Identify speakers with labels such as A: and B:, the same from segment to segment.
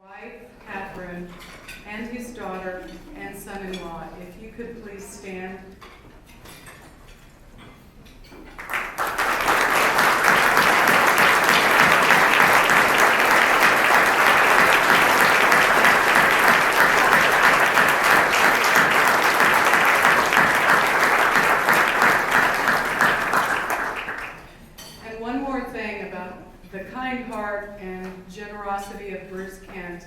A: Wife, Catherine, and his daughter and son-in-law. If you could please stand. And one more thing about the kind heart and generosity of Bruce Kent.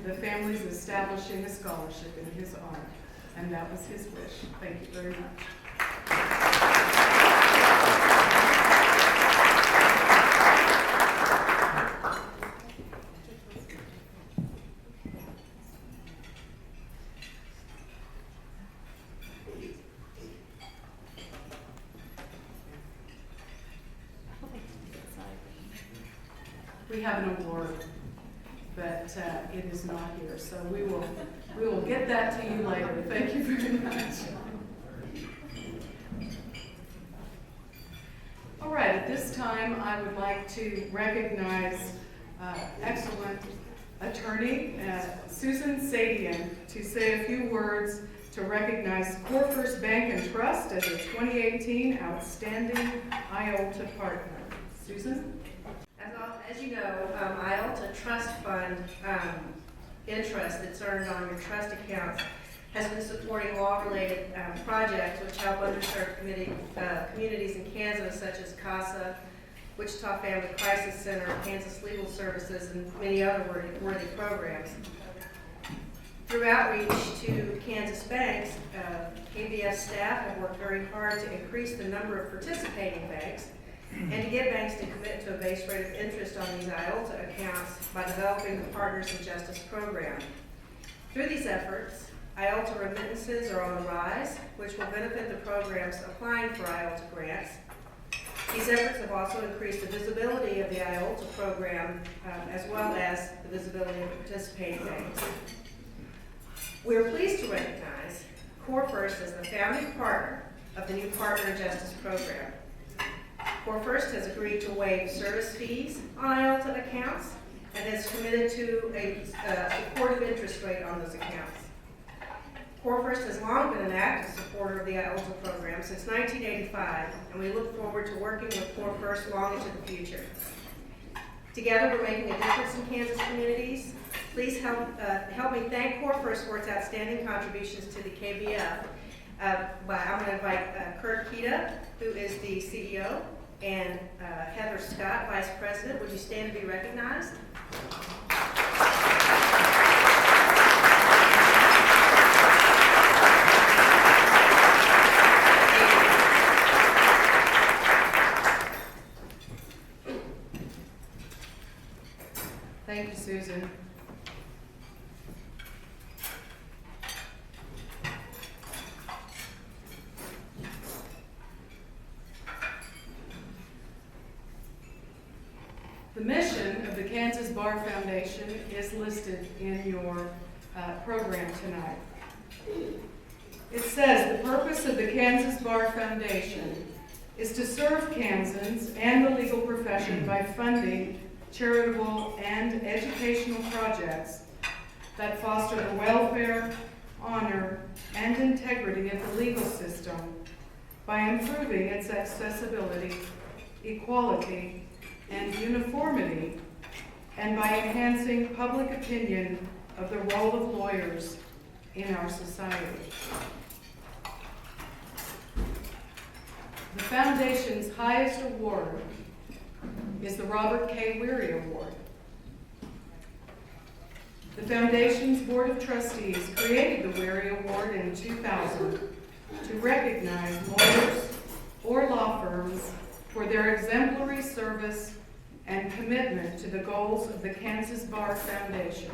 A: The family's establishing a scholarship in his honor, and that was his wish. Thank you very much. We have an award, but it is not here, so we will get that to you later. Thank you very much. All right, at this time, I would like to recognize excellent attorney Susan Sadian to say a few words to recognize CoreFirst Bank and Trust as a 2018 Outstanding IOLTA Partner. Susan?
B: As you know, IOLTA Trust Fund interest that's earned on your trust accounts has been supporting law-related projects which help underserved communities in Kansas, such as CASA, Wichita Family Crisis Center, Kansas Legal Services, and many other worthy programs. Through outreach to Kansas banks, KBS staff have worked very hard to increase the number of participating banks and to get banks to commit to a base rate of interest on these IOLTA accounts by developing the Partners in Justice program. Through these efforts, IOLTA remittances are on the rise, which will benefit the programs applying for IOLTA grants. These efforts have also increased the visibility of the IOLTA program as well as the visibility of the participating banks. We are pleased to recognize CoreFirst as the founding partner of the new Partner in Justice program. CoreFirst has agreed to waive service fees on IOLTA accounts and has committed to a supportive interest rate on those accounts. CoreFirst has long been an active supporter of the IOLTA program since 1985, and we look forward to working with CoreFirst long into the future. Together, we're making a difference in Kansas communities. Please help me thank CoreFirst for its outstanding contributions to the KBF. I'm going to invite Kurt Kita, who is the CEO, and Heather Scott, Vice President. Would you stand to be recognized?
A: Thank you, Susan. The mission of the Kansas Bar Foundation is listed in your program tonight. It says, the purpose of the Kansas Bar Foundation is to serve Kansans and the legal profession by funding charitable and educational projects that foster the welfare, honor, and integrity of the legal system by improving its accessibility, equality, and uniformity, and by enhancing public opinion of the role of lawyers in our society. The Foundation's highest award is the Robert K. Weary Award. The Foundation's Board of Trustees created the Weary Award in 2000 to recognize lawyers or law firms for their exemplary service and commitment to the goals of the Kansas Bar Foundation.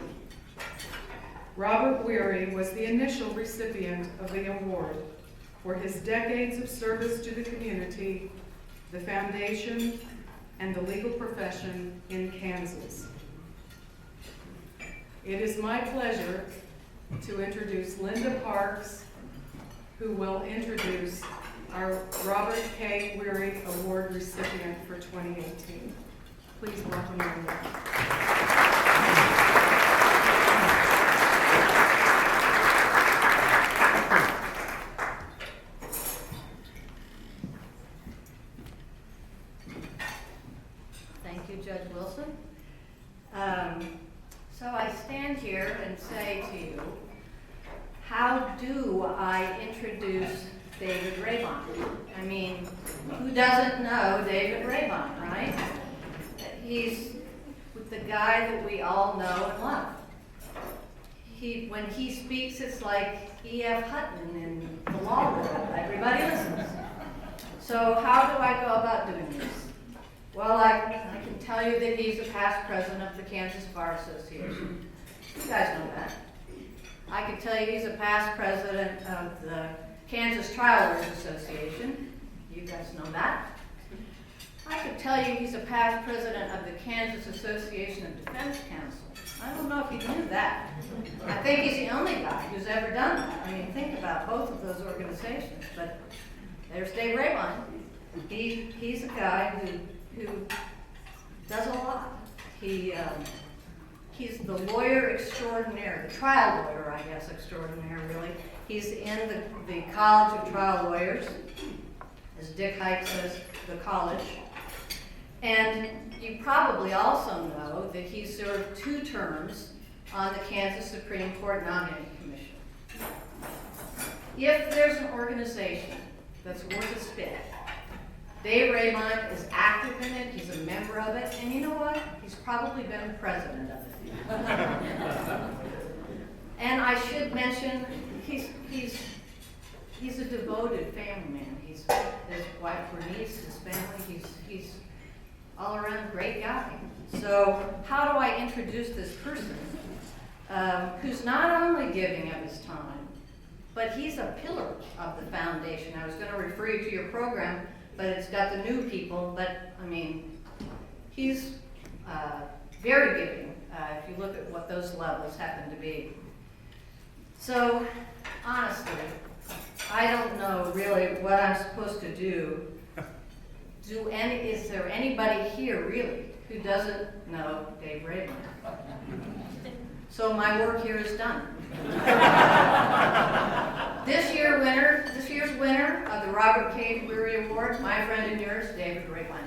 A: Robert Weary was the initial recipient of the award for his decades of service to the community, the foundation, and the legal profession in Kansas. It is my pleasure to introduce Linda Parks, who will introduce our Robert K. Weary Award recipient for 2018. Please welcome Linda.
C: Thank you, Judge Wilson. So I stand here and say to you, how do I introduce David Raybon? I mean, who doesn't know David Raybon, right? He's the guy that we all know and love. When he speaks, it's like E.F. Hutton in the law world. Everybody listens. So how do I go about doing this? Well, I can tell you that he's a past president of the Kansas Bar Association. You guys know that. I can tell you he's a past president of the Kansas Trial Lawyers Association. You guys know that. I could tell you he's a past president of the Kansas Association of Defense Counsel. I don't know if you knew that. I think he's the only guy who's ever done that. I mean, think about both of those organizations. But there's Dave Raybon. He's a guy who does a lot. He's the lawyer extraordinaire, the trial lawyer, I guess, extraordinaire, really. He's in the College of Trial Lawyers, as Dick Hite says, the college. And you probably also know that he served 2 terms on the Kansas Supreme Court Nominating Commission. If there's an organization that's worth a spit, Dave Raybon is active in it, he's a member of it, and you know what? He's probably been president of it. And I should mention, he's a devoted family man. His wife Bernice, his family, he's all around a great guy. So how do I introduce this person who's not only giving of his time, but he's a pillar of the foundation. I was going to refer you to your program, but it's got the new people, but I mean, he's very giving if you look at what those levels happen to be. So, honestly, I don't know really what I'm supposed to do. Is there anybody here really who doesn't know Dave Raybon? So my work here is done. This year's winner of the Robert K. Weary Award, my friend and yours, David Raybon.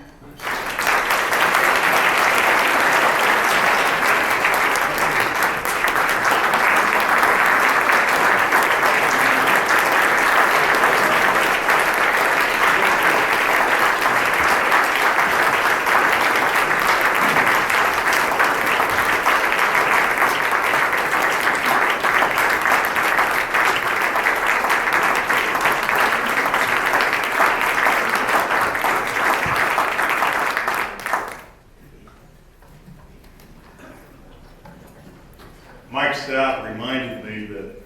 D: Mike Stout reminded me that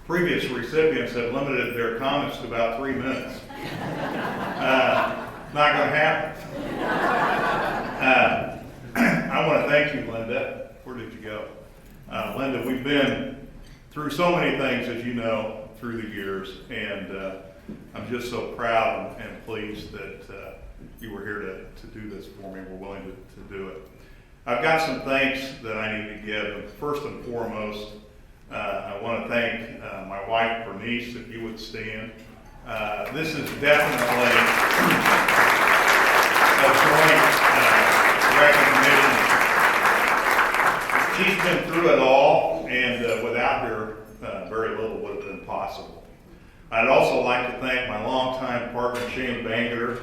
D: previous recipients have limited their comments to about 3 minutes. Not going to happen. I want to thank you, Linda. Where did you go? Linda, we've been through so many things, as you know, through the years, and I'm just so proud and pleased that you were here to do this for me. We're willing to do it. I've got some thanks that I need to give. First and foremost, I want to thank my wife, Bernice, if you would stand. This is definitely a joint recognition. She's been through it all, and without her, very little would have been possible. I'd also like to thank my longtime partner, Shane Banker,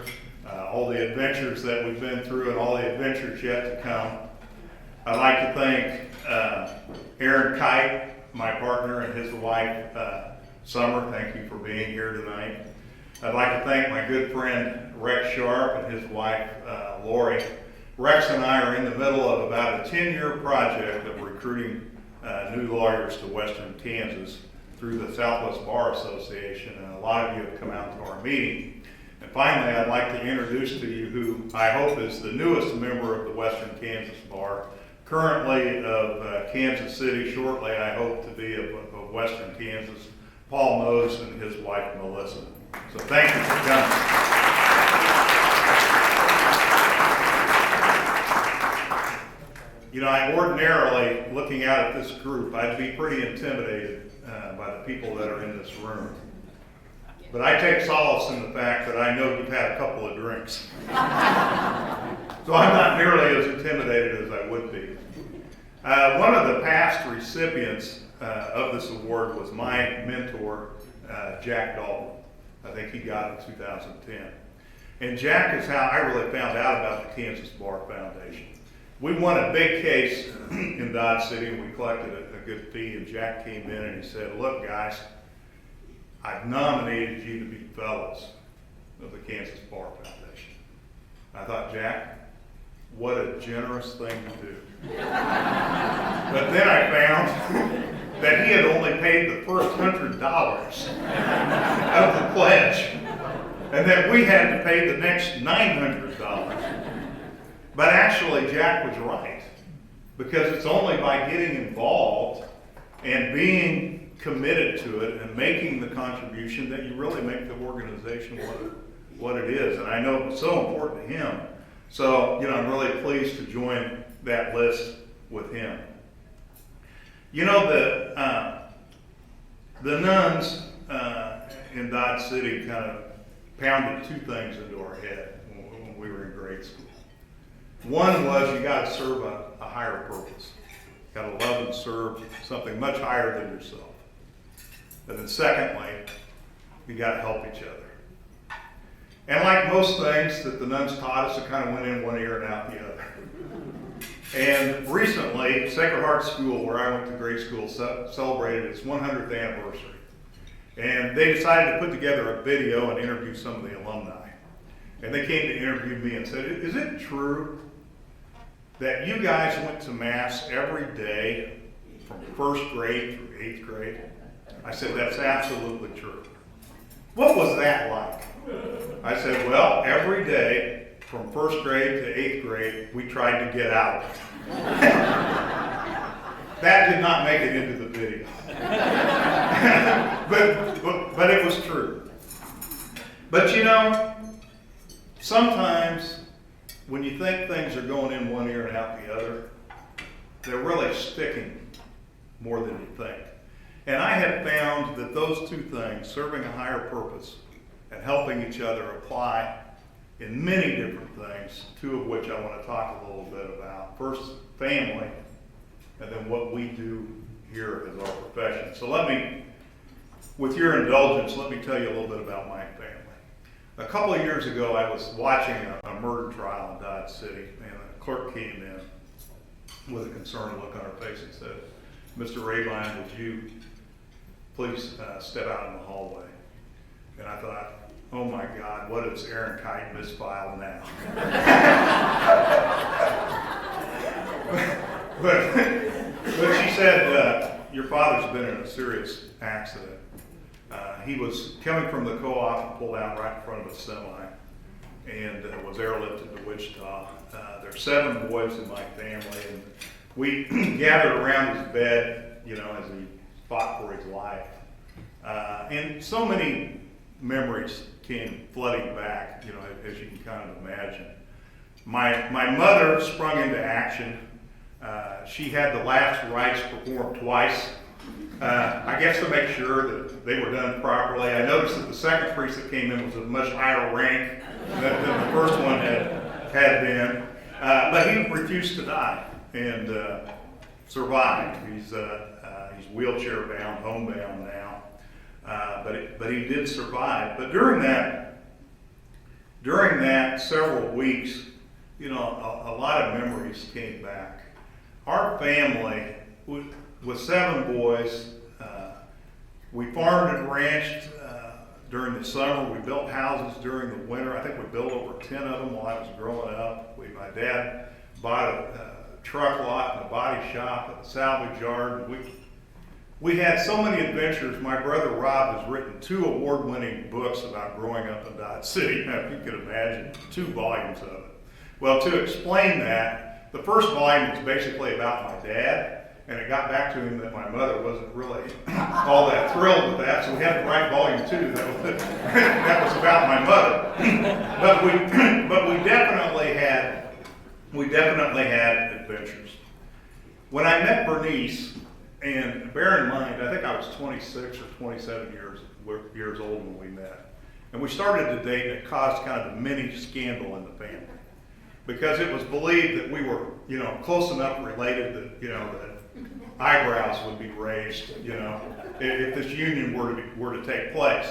D: all the adventures that we've been through and all the adventures yet to come. I'd like to thank Aaron Kite, my partner, and his wife, Summer. Thank you for being here tonight. I'd like to thank my good friend Rex Sharp and his wife, Lori. Rex and I are in the middle of about a 10-year project of recruiting new lawyers to Western Kansas through the Southwest Bar Association, and a lot of you have come out to our meeting. And finally, I'd like to introduce to you who I hope is the newest member of the Western Kansas Bar, currently of Kansas City, shortly I hope to be of Western Kansas, Paul Mose and his wife Melissa. So thank you for coming. You know, I ordinarily, looking out at this group, I'd be pretty intimidated by the people that are in this room. But I take solace in the fact that I know you've had a couple of drinks. So I'm not nearly as intimidated as I would be. One of the past recipients of this award was my mentor, Jack Dalton. I think he got it in 2010. And Jack is how I really found out about the Kansas Bar Foundation. We won a big case in Dodge City, and we collected a good fee, and Jack came in and he said, look guys, I've nominated you to be fellows of the Kansas Bar Foundation. I thought, Jack, what a generous thing to do. But then I found that he had only paid the first $100 of the pledge, and that we had to pay the next $900. But actually, Jack was right, because it's only by getting involved and being committed to it and making the contribution that you really make the organization what it is. And I know it's so important to him. So, you know, I'm really pleased to join that list with him. You know, the nuns in Dodge City kind of pounded two things into our head when we were in grade school. One was you got to serve a higher purpose. You got to love and serve something much higher than yourself. And then secondly, you got to help each other. And like most things that the nuns taught us, it kind of went in one ear and out the other. And recently, Sacred Heart School, where I went to grade school, celebrated its 100th anniversary. And they decided to put together a video and interview some of the alumni. And they came to interview me and said, is it true that you guys went to Mass every day from first grade through 8th grade? I said, that's absolutely true. What was that like? I said, well, every day from first grade to 8th grade, we tried to get out of it. That did not make it into the video. but it was true. But you know, sometimes when you think things are going in one ear and out the other, they're really sticking more than you think. And I have found that those two things, serving a higher purpose and helping each other, apply in many different things, two of which I want to talk a little bit about. First, family, and then what we do here as our profession. So with your indulgence, let me tell you a little bit about my family. A couple of years ago, I was watching a murder trial in Dodge City, and a clerk came in with a concerned look on her face and said, Mr. Rabine, would you please step out in the hallway? And I thought, oh my God, what is Aaron Kite misfiled now? but she said, your father's been in a serious accident. He was coming from the co-op and pulled out right in front of a semi and was airlifted to Wichita. There are 7 boys in my family, and we gathered around his bed, you know, as he fought for his life. And so many memories came flooding back, you know, as you can kind of imagine. My mother sprung into action. She had the last rites performed twice. I guess to make sure that they were done properly. I noticed that the second priest that came in was of much higher rank than the first one had been. But he refused to die and survived. He's wheelchair bound, homebound now. But he did survive. But during that several weeks, you know, a lot of memories came back. Our family, with 7 boys, we farmed and ranched during the summer. We built houses during the winter. I think we built over 10 of them while I was growing up. My dad bought a truck lot and a body shop and a salvage yard. We had so many adventures. My brother Rob has written 2 award-winning books about growing up in Dodge City. Now, if you could imagine, 2 volumes of it. Well, to explain that, the first volume was basically about my dad. And it got back to him that my mother wasn't really all that thrilled with that, so we had to write volume 2 that was about my mother. but we definitely had adventures. When I met Bernice, and bear in mind, I think I was 26 or 27 years old when we met. And we started to date, and it caused kind of a mini scandal in the family. Because it was believed that we were, close enough related that, that eyebrows would be raised, if this union were to take place.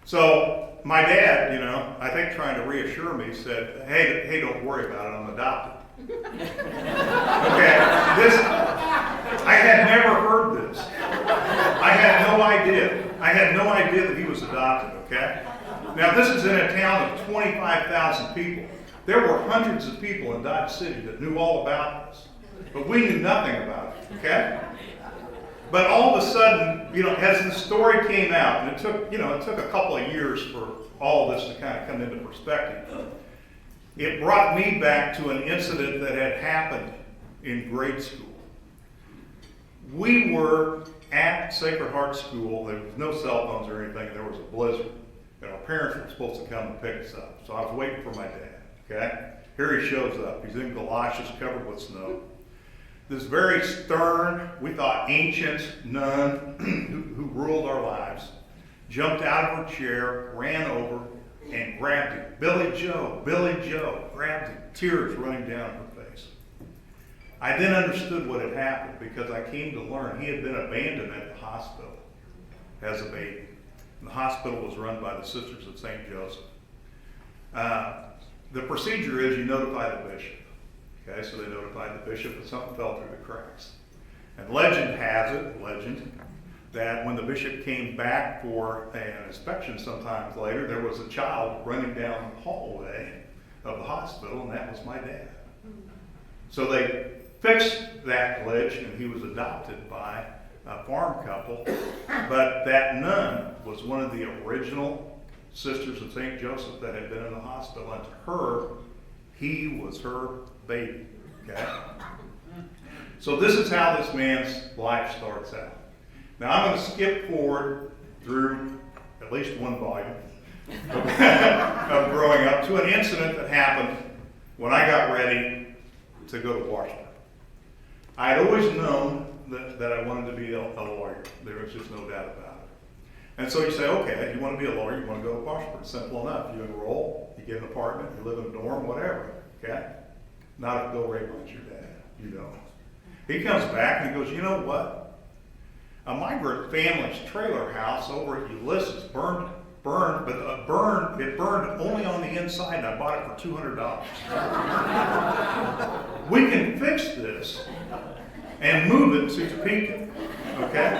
D: So my dad, I think trying to reassure me, said, hey, don't worry about it, I'm adopted. Okay, I had never heard this. I had no idea. I had no idea that he was adopted, okay? Now this is in a town of 25,000 people. There were hundreds of people in Dodge City that knew all about this, but we knew nothing about it, okay? But all of a sudden, as the story came out, and it took a couple of years for all of this to kind of come into perspective, it brought me back to an incident that had happened in grade school. We were at Sacred Heart School. There was no cell phones or anything. There was a blizzard, and our parents were supposed to come and pick us up. So I was waiting for my dad, okay? Here he shows up. He's in galoshes covered with snow. This very stern, we thought ancient nun who ruled our lives, jumped out of her chair, ran over, and grabbed him. Billy Joe, grabbed him, tears running down her face. I then understood what had happened because I came to learn he had been abandoned at the hospital as a baby. And the hospital was run by the Sisters of St. Joseph. The procedure is you notify the bishop. Okay, so they notified the bishop that something fell through the cracks. And legend has it, that when the bishop came back for an inspection sometimes later, there was a child running down the hallway of the hospital, and that was my dad. So they fixed that glitch, and he was adopted by a farm couple. But that nun was one of the original Sisters of St. Joseph that had been in the hospital, and to her, he was her baby, okay? So this is how this man's life starts out. Now I'm going to skip forward through at least one volume of growing up to an incident that happened when I got ready to go to Washburn. I had always known that I wanted to be a lawyer. There was just no doubt about it. And so you say, okay, you want to be a lawyer, you want to go to Washburn. Simple enough. You enroll, you get an apartment, you live in a dorm, whatever, okay? Not if Bill Raybon's your dad, He comes back and he goes, you know what? A migrant family's trailer house over at Ulysses burned, but it burned only on the inside, and I bought it for $200. We can fix this and move it to Topeka, okay?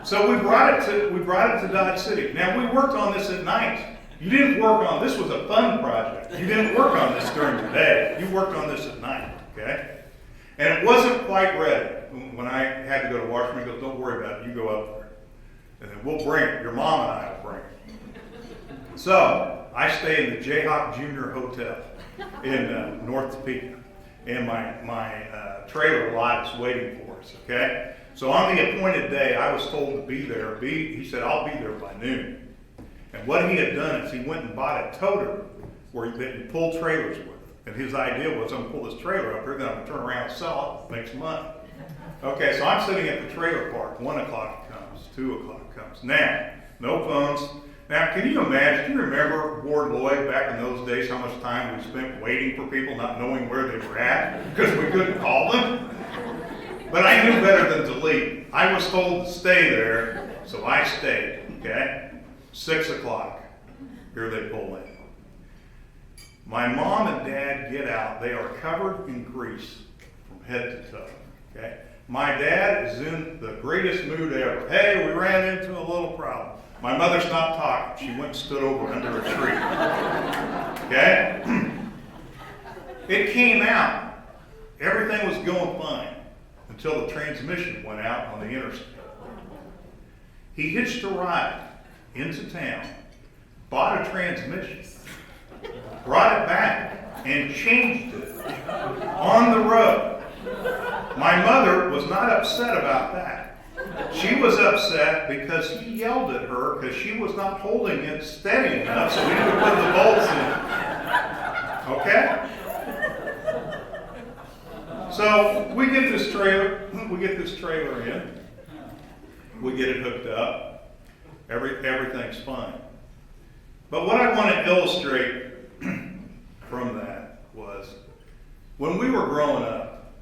D: So we brought it to Dodge City. Now we worked on this at night. You didn't work on this was a fun project. You didn't work on this during the day. You worked on this at night, okay? And it wasn't quite ready. When I had to go to Washburn, he goes, don't worry about it, you go up there. And then we'll bring it, your mom and I will bring it. So, I stay in the Jayhawk Junior Hotel in North Topeka. And my trailer lot is waiting for us, okay? So on the appointed day, I was told to be there. He said, I'll be there by noon. And what he had done is he went and bought a toter that you pull trailers with. And his idea was, I'm going to pull this trailer up here, then I'm going to turn around and sell it, make some money. Okay, so I'm sitting at the trailer park. 1 o'clock comes, 2 o'clock comes. Now, no phones. Now, can you imagine, do you remember Ward Lloyd back in those days, how much time we spent waiting for people, not knowing where they were at, because we couldn't call them? But I knew better than to leave. I was told to stay there, so I stayed, okay? 6 o'clock, here they pull in. My mom and dad get out. They are covered in grease from head to toe, okay? My dad is in the greatest mood ever. Hey, we ran into a little problem. My mother stopped talking. She went and stood over under a tree, okay? It came out. Everything was going fine until the transmission went out on the interstate. He hitched a ride into town, bought a transmission, brought it back, and changed it on the road. My mother was not upset about that. She was upset because he yelled at her because she was not holding it steady enough so he could put the bolts in. Okay? So we get this trailer in, we get it hooked up, everything's fine. But what I want to illustrate from that was, when we were growing up,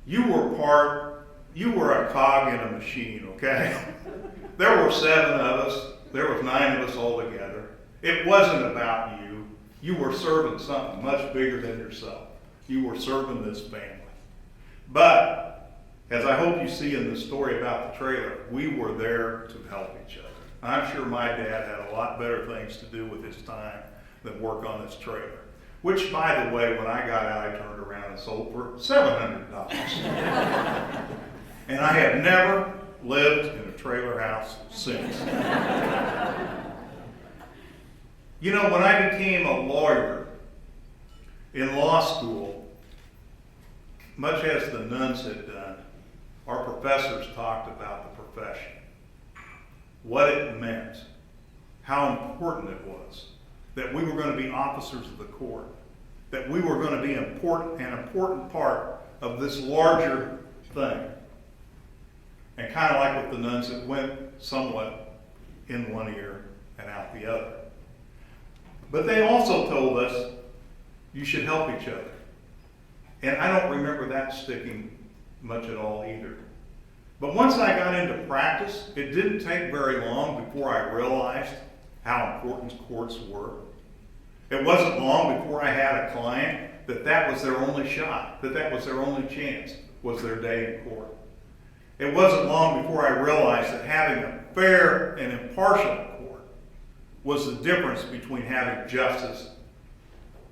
D: you were a cog in a machine, okay? There were 7 of us, there was 9 of us all together. It wasn't about you. You were serving something much bigger than yourself. You were serving this family. But, as I hope you see in the story about the trailer, we were there to help each other. I'm sure my dad had a lot better things to do with his time than work on this trailer. Which, by the way, when I got out, I turned around and sold for $700. And I have never lived in a trailer house since. You know, when I became a lawyer in law school, much as the nuns had done, our professors talked about the profession, what it meant, how important it was, that we were going to be officers of the court, that we were going to be an important part of this larger thing. And kind of like with the nuns, it went somewhat in one ear and out the other. But they also told us you should help each other. And I don't remember that sticking much at all either. But once I got into practice, it didn't take very long before I realized how important courts were. It wasn't long before I had a client that was their only shot, that was their only chance, was their day in court. It wasn't long before I realized that having a fair and impartial court was the difference between having justice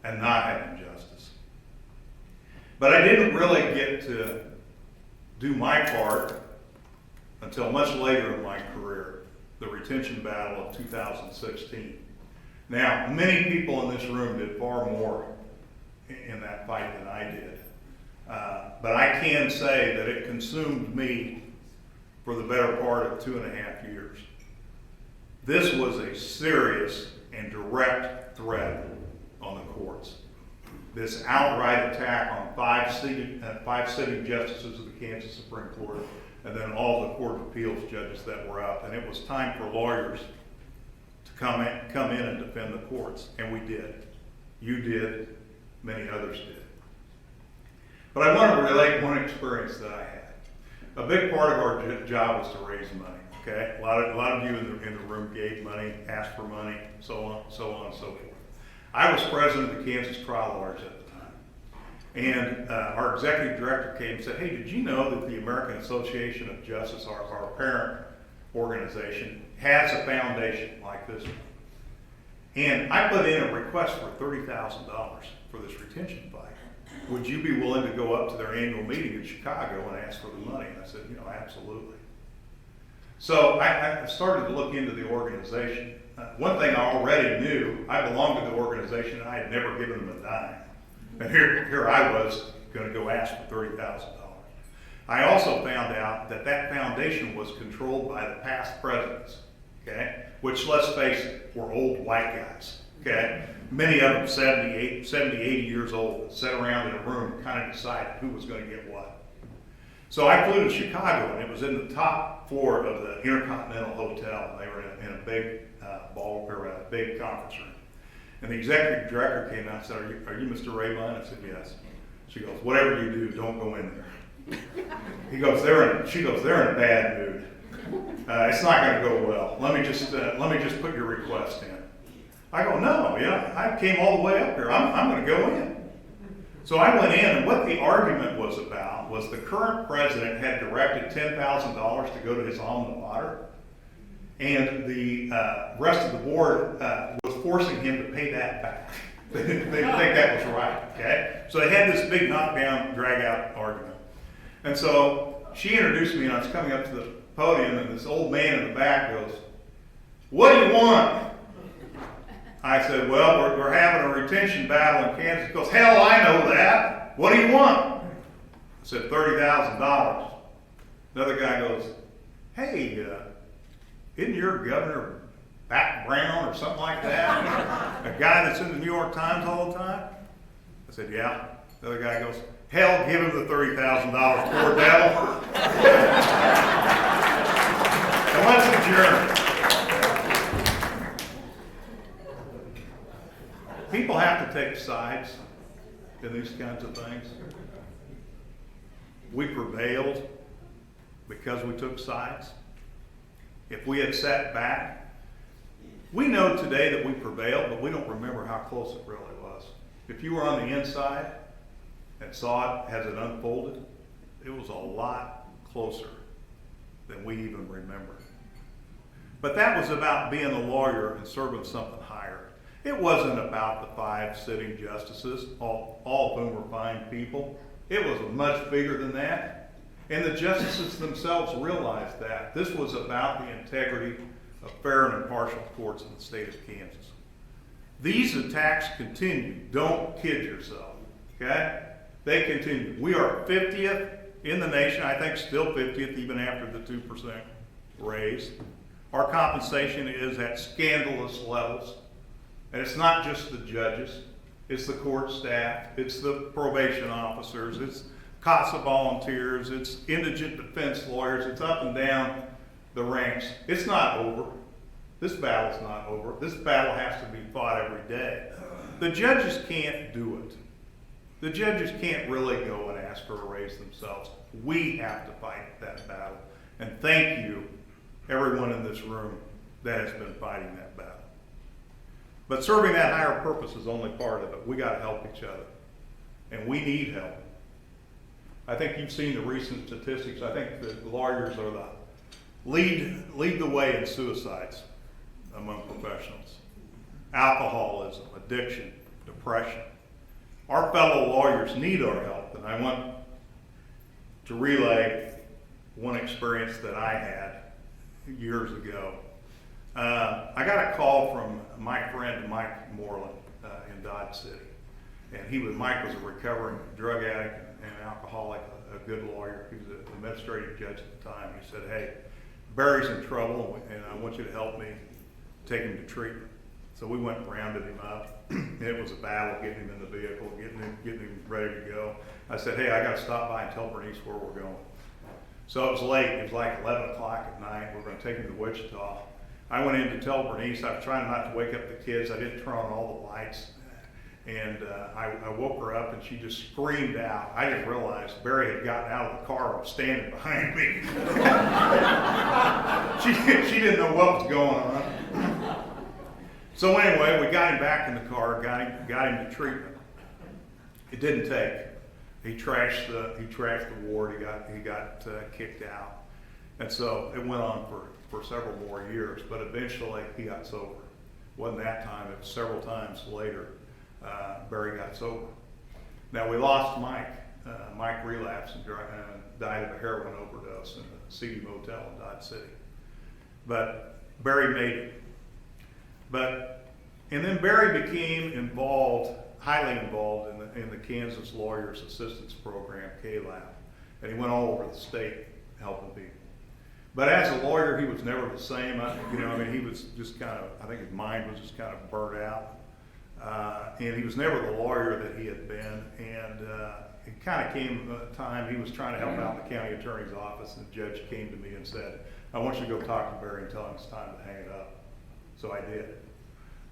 D: and not having justice. But I didn't really get to do my part until much later in my career, the retention battle of 2016. Now, many people in this room did far more in that fight than I did. But I can say that it consumed me for the better part of 2.5 years. This was a serious and direct threat on the courts. This outright attack on 5 sitting justices of the Kansas Supreme Court, and then all the Court of Appeals judges that were up. And it was time for lawyers to come in and defend the courts, and we did. You did, many others did. But I want to relate one experience that I had. A big part of our job was to raise money. Okay, a lot of you in the room gave money, asked for money, so on and so forth. I was president of the Kansas Trial Lawyers at the time, and our executive director came and said, "Hey, did you know that the American Association of Justice, our parent organization, has a foundation like this one?" And I put in a request for $30,000 for this retention fight. Would you be willing to go up to their annual meeting in Chicago and ask for the money? And I said, absolutely. So I started to look into the organization. One thing I already knew, I belonged to the organization and I had never given them a dime. And here I was going to go ask for $30,000. I also found out that foundation was controlled by the past presidents, okay? Which, let's face it, were old white guys, okay? Many of them 70, 80 years old, sat around in a room and kind of decided who was going to get what. So I flew to Chicago, and it was in the top floor of the Intercontinental Hotel. They were in a big a big conference room. And the executive director came out and said, are you Mr. Raybon? I said, yes. She goes, whatever you do, don't go in there. She goes, they're in a bad mood. It's not going to go well. Let me just put your request in. I go, no, I came all the way up here. I'm going to go in. So I went in, and what the argument was about was the current president had directed $10,000 to go to his alma mater, and the rest of the board was forcing him to pay that back. They didn't think that was right, okay? So they had this big knockdown, drag-out argument. And so she introduced me, and I was coming up to the podium, and this old man in the back goes, "What do you want?" I said, "Well, we're having a retention battle in Kansas." He goes, "Hell, I know that. What do you want?" I said, $30,000. Another guy goes, "Hey, isn't your governor Bat Brown or something like that? A guy that's in the New York Times all the time?" I said, "Yeah." The other guy goes, hell, give him the $30,000, poor devil. And let's adjourn. People have to take sides in these kinds of things. We prevailed because we took sides. If we had sat back, we know today that we prevailed, but we don't remember how close it really was. If you were on the inside and saw it as it unfolded, it was a lot closer than we even remember. But that was about being a lawyer and serving something higher. It wasn't about the 5 sitting justices, all of whom were fine people. It was much bigger than that. And the justices themselves realized that. This was about the integrity of fair and impartial courts in the state of Kansas. These attacks continue. Don't kid yourself, okay? They continue. We are 50th in the nation, I think still 50th even after the 2% raise. Our compensation is at scandalous levels. And it's not just the judges, it's the court staff, it's the probation officers, it's CASA volunteers, it's indigent defense lawyers, it's up and down the ranks. It's not over. This battle's not over. This battle has to be fought every day. The judges can't do it. The judges can't really go and ask for a raise themselves. We have to fight that battle. And thank you, everyone in this room that has been fighting that battle. But serving that higher purpose is only part of it. We got to help each other. And we need help. I think you've seen the recent statistics. I think the lawyers are the lead the way in suicides among professionals. Alcoholism, addiction, depression. Our fellow lawyers need our help. And I want to relay one experience that I had years ago. I got a call from my friend Mike Moreland in Dodge City. And Mike was a recovering drug addict and alcoholic, a good lawyer. He was an administrative judge at the time. He said, hey, Barry's in trouble and I want you to help me take him to treatment. So we went and rounded him up. It was a battle getting him in the vehicle, getting him ready to go. I said, hey, I got to stop by and tell Bernice where we're going. So it was late. It was like 11 o'clock at night. We're going to take him to Wichita. I went in to tell Bernice. I was trying not to wake up the kids. I didn't turn on all the lights. And I woke her up and she just screamed out. I didn't realize Barry had gotten out of the car and was standing behind me. she didn't know what was going on. So anyway, we got him back in the car, got him to treatment. It didn't take. He trashed the ward. He got kicked out. And so it went on for several more years, but eventually he got sober. It wasn't that time, it was several times later. Barry got sober. Now we lost Mike. Mike relapsed and died of a heroin overdose in a seedy motel in Dodge City. But Barry made it. And then Barry became highly involved in the Kansas Lawyers Assistance Program, KLAP. And he went all over the state helping people. But as a lawyer, he was never the same. He was just I think his mind was just kind of burnt out. And he was never the lawyer that he had been. And it kind of came a time he was trying to help out in the county attorney's office, and the judge came to me and said, I want you to go talk to Barry and tell him it's time to hang it up. So I did.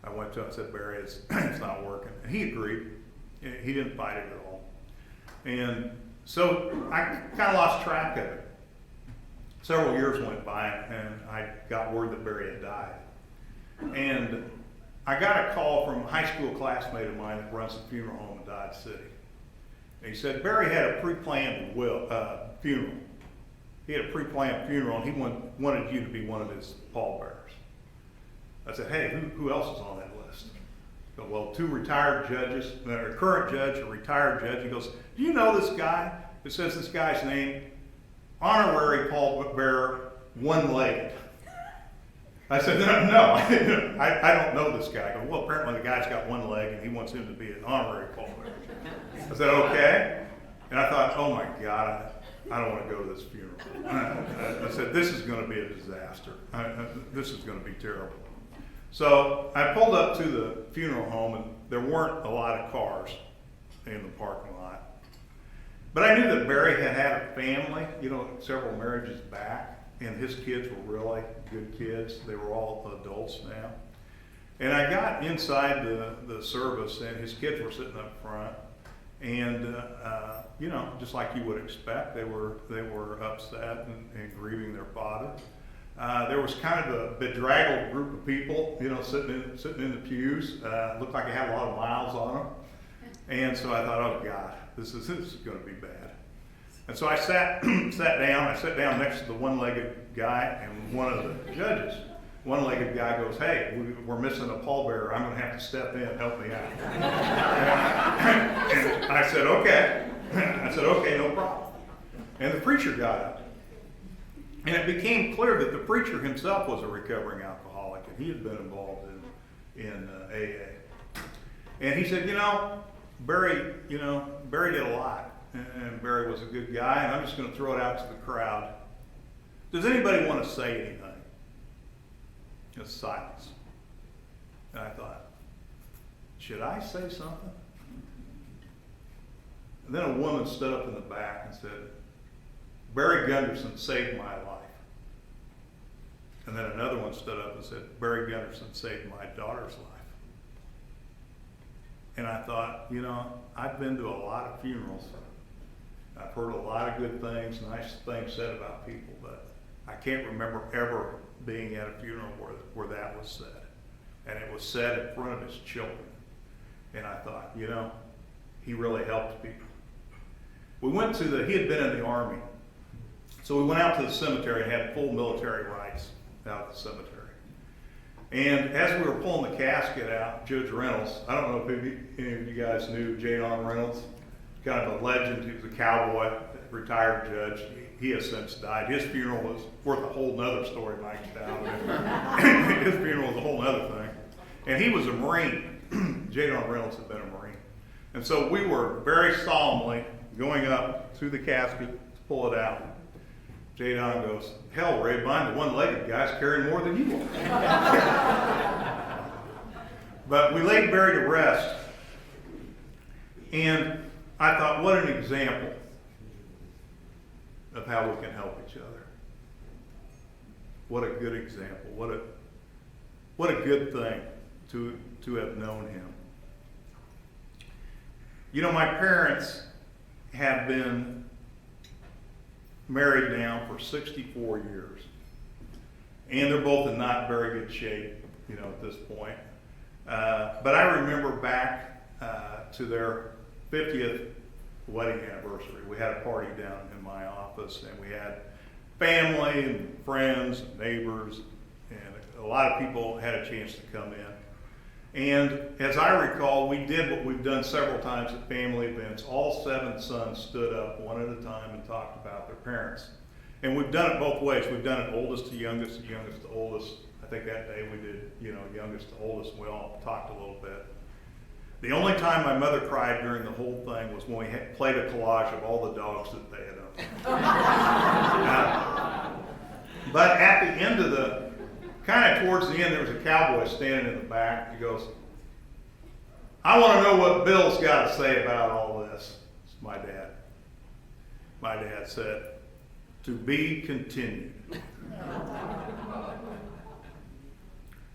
D: I went to him and said, Barry, it's not working. And he agreed. He didn't fight it at all. And so I kind of lost track of it. Several years went by and I got word that Barry had died. And I got a call from a high school classmate of mine that runs a funeral home in Dodge City. And he said, Barry had a pre-planned funeral. He had a pre-planned funeral and he wanted you to be one of his pallbearers. I said, hey, who else is on that list? He goes, well, 2 retired judges, a current judge, a retired judge. He goes, do you know this guy? It says this guy's name, honorary pallbearer, one-legged. I said, no, I don't know this guy. I go, well, apparently the guy's got one leg and he wants him to be an honorary pallbearer. I said, okay. And I thought, oh my God, I don't want to go to this funeral. I said, this is going to be a disaster. This is going to be terrible. So I pulled up to the funeral home and there weren't a lot of cars in the parking lot. But I knew that Barry had had a family, you know, several marriages back, and his kids were really good kids. They were all adults now. And I got inside the service, and his kids were sitting up front, and you know, just like you would expect, they were upset and grieving their father. There was kind of a bedraggled group of people, you know, sitting in the pews. Looked like they had a lot of miles on them, and so I thought, oh God, this is going to be bad. And so I sat down. I sat down next to the one-legged guy, and one of the judges. One-legged guy goes, hey, we're missing a pallbearer. I'm going to have to step in, help me out. And I said, okay. I said, okay, no problem. And the preacher got up. And it became clear that the preacher himself was a recovering alcoholic, and he had been involved in AA. And he said, you know, Barry did a lot, and Barry was a good guy, and I'm just going to throw it out to the crowd. Does anybody want to say anything? Just silence. And I thought, should I say something? And then a woman stood up in the back and said, Barry Gunderson saved my life. And then another one stood up and said, Barry Gunderson saved my daughter's life. And I thought, you know, I've been to a lot of funerals. I've heard a lot of good things, nice things said about people, but I can't remember ever being at a funeral where that was said. And it was said in front of his children. And I thought, you know, he really helped people. We went to he had been in the Army. So we went out to the cemetery and had full military rights out at the cemetery. And as we were pulling the casket out, Judge Reynolds, I don't know if any of you guys knew J.Don Reynolds, kind of a legend. He was a cowboy, retired judge. He has since died. His funeral was worth a whole nother story, Mike's down. His funeral was a whole nother thing. And he was a Marine. J.Don Reynolds had been a Marine. And so we were very solemnly going up to the casket to pull it out. J.Don goes, hell, Ray, mine, the one-legged guy's carrying more than you are. But we laid Barry to rest. And I thought, what an example of how we can help each other. What a good example. What a good thing to have known him. You know, my parents have been married now for 64 years. And they're both in not very good shape, you know, at this point. But I remember back to their 50th wedding anniversary. We had a party down in my office, and we had family and friends and neighbors, and a lot of people had a chance to come in. And as I recall, we did what we've done several times at family events. All 7 sons stood up one at a time and talked about their parents. And we've done it both ways. We've done it oldest to youngest to oldest. I think that day we did, you know, youngest to oldest. We all talked a little bit. The only time my mother cried during the whole thing was when we played a collage of all the dogs that they had owned. But at the end of kind of towards the end, there was a cowboy standing in the back. He goes, I want to know what Bill's got to say about all this. It's my dad. My dad said, to be continued.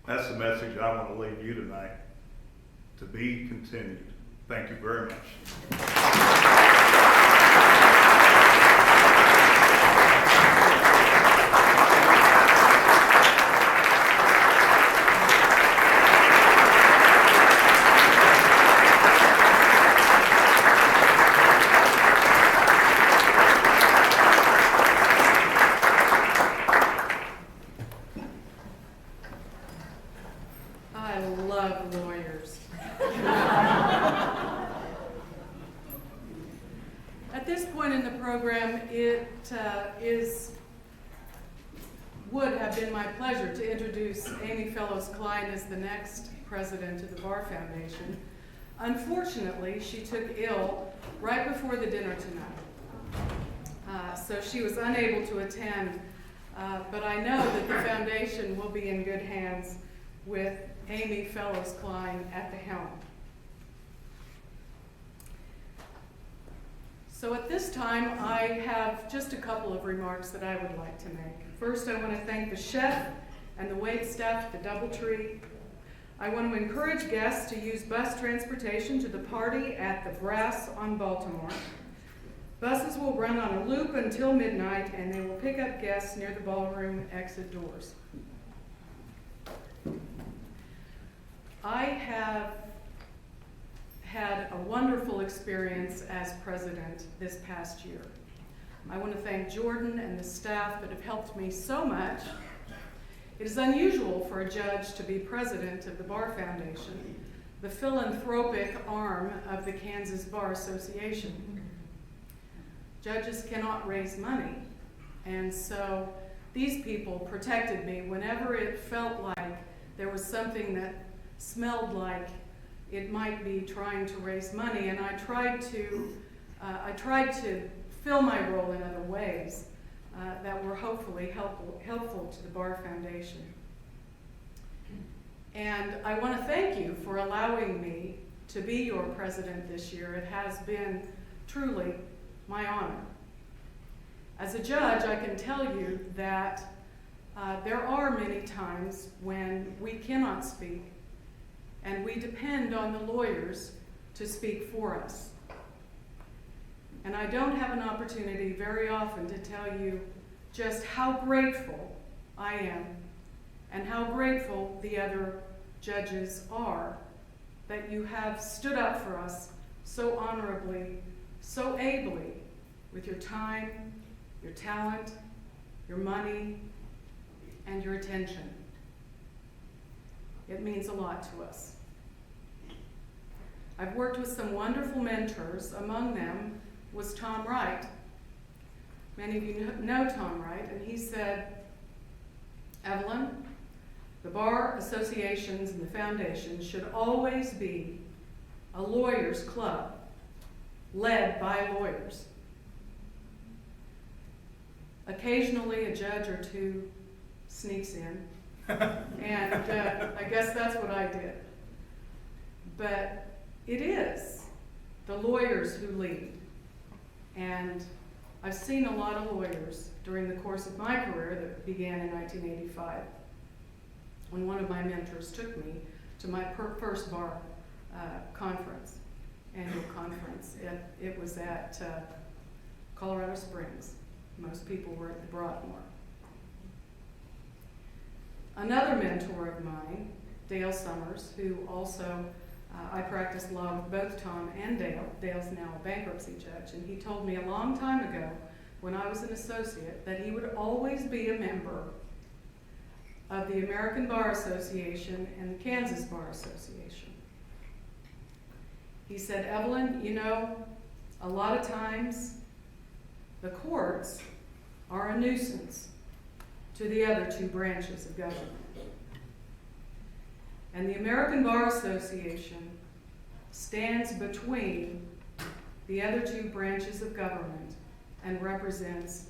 D: That's the message I want to leave you tonight. To be continued. Thank you very much.
A: I love lawyers. At this point in the program, it would have been my pleasure to introduce Amy Fellows Klein as the next president of the Bar Foundation. Unfortunately, she took ill right before the dinner tonight, so she was unable to attend, but I know that the foundation will be in good hands with Amy Fellows Klein at the helm. So at this time, I have just a couple of remarks that I would like to make. First, I want to thank the chef and the wait staff at the DoubleTree. I want to encourage guests to use bus transportation to the party at the Brass on Baltimore. Buses will run on a loop until midnight, and they will pick up guests near the ballroom exit doors. I have had a wonderful experience as president this past year. I want to thank Jordan and the staff that have helped me so much. It is unusual for a judge to be president of the Bar Foundation, the philanthropic arm of the Kansas Bar Association. Judges cannot raise money, and so these people protected me whenever it felt like there was something that smelled like it might be trying to raise money, and I tried to fill my role in other ways that were hopefully helpful to the Bar Foundation. And I want to thank you for allowing me to be your president this year. It has been truly my honor. As a judge, I can tell you that there are many times when we cannot speak, and we depend on the lawyers to speak for us. And I don't have an opportunity very often to tell you just how grateful I am and how grateful the other judges are that you have stood up for us so honorably, so ably, with your time, your talent, your money, and your attention. It means a lot to us. I've worked with some wonderful mentors. Among them was Tom Wright. Many of you know Tom Wright, and he said, Evelyn, the Bar Associations and the Foundation should always be a lawyers' club, led by lawyers. Occasionally, a judge or two sneaks in, and I guess that's what I did. But it is the lawyers who lead. And I've seen a lot of lawyers during the course of my career that began in 1985, when one of my mentors took me to my first bar conference, annual conference. It was at Colorado Springs. Most people were at the Broadmoor. Another mentor of mine, Dale Summers, who also I practiced law with both Tom and Dale. Dale's now a bankruptcy judge, and he told me a long time ago when I was an associate that he would always be a member of the American Bar Association and the Kansas Bar Association. He said, Evelyn, you know, a lot of times the courts are a nuisance to the other two branches of government. And the American Bar Association stands between the other two branches of government and represents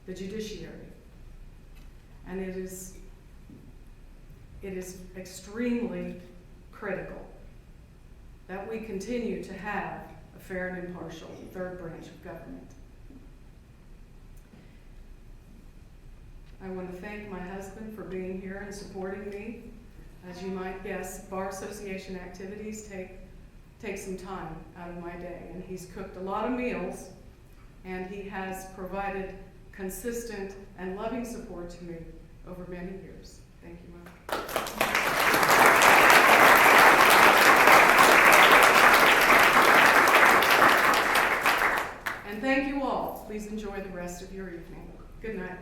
A: the judiciary. And it is extremely critical that we continue to have a fair and impartial third branch of government. I want to thank my husband for being here and supporting me. As you might guess, Bar Association activities take some time out of my day, and he's cooked a lot of meals, and he has provided consistent and loving support to me over many years. Thank you, Mom. And thank you all. Please enjoy the rest of your evening. Good night.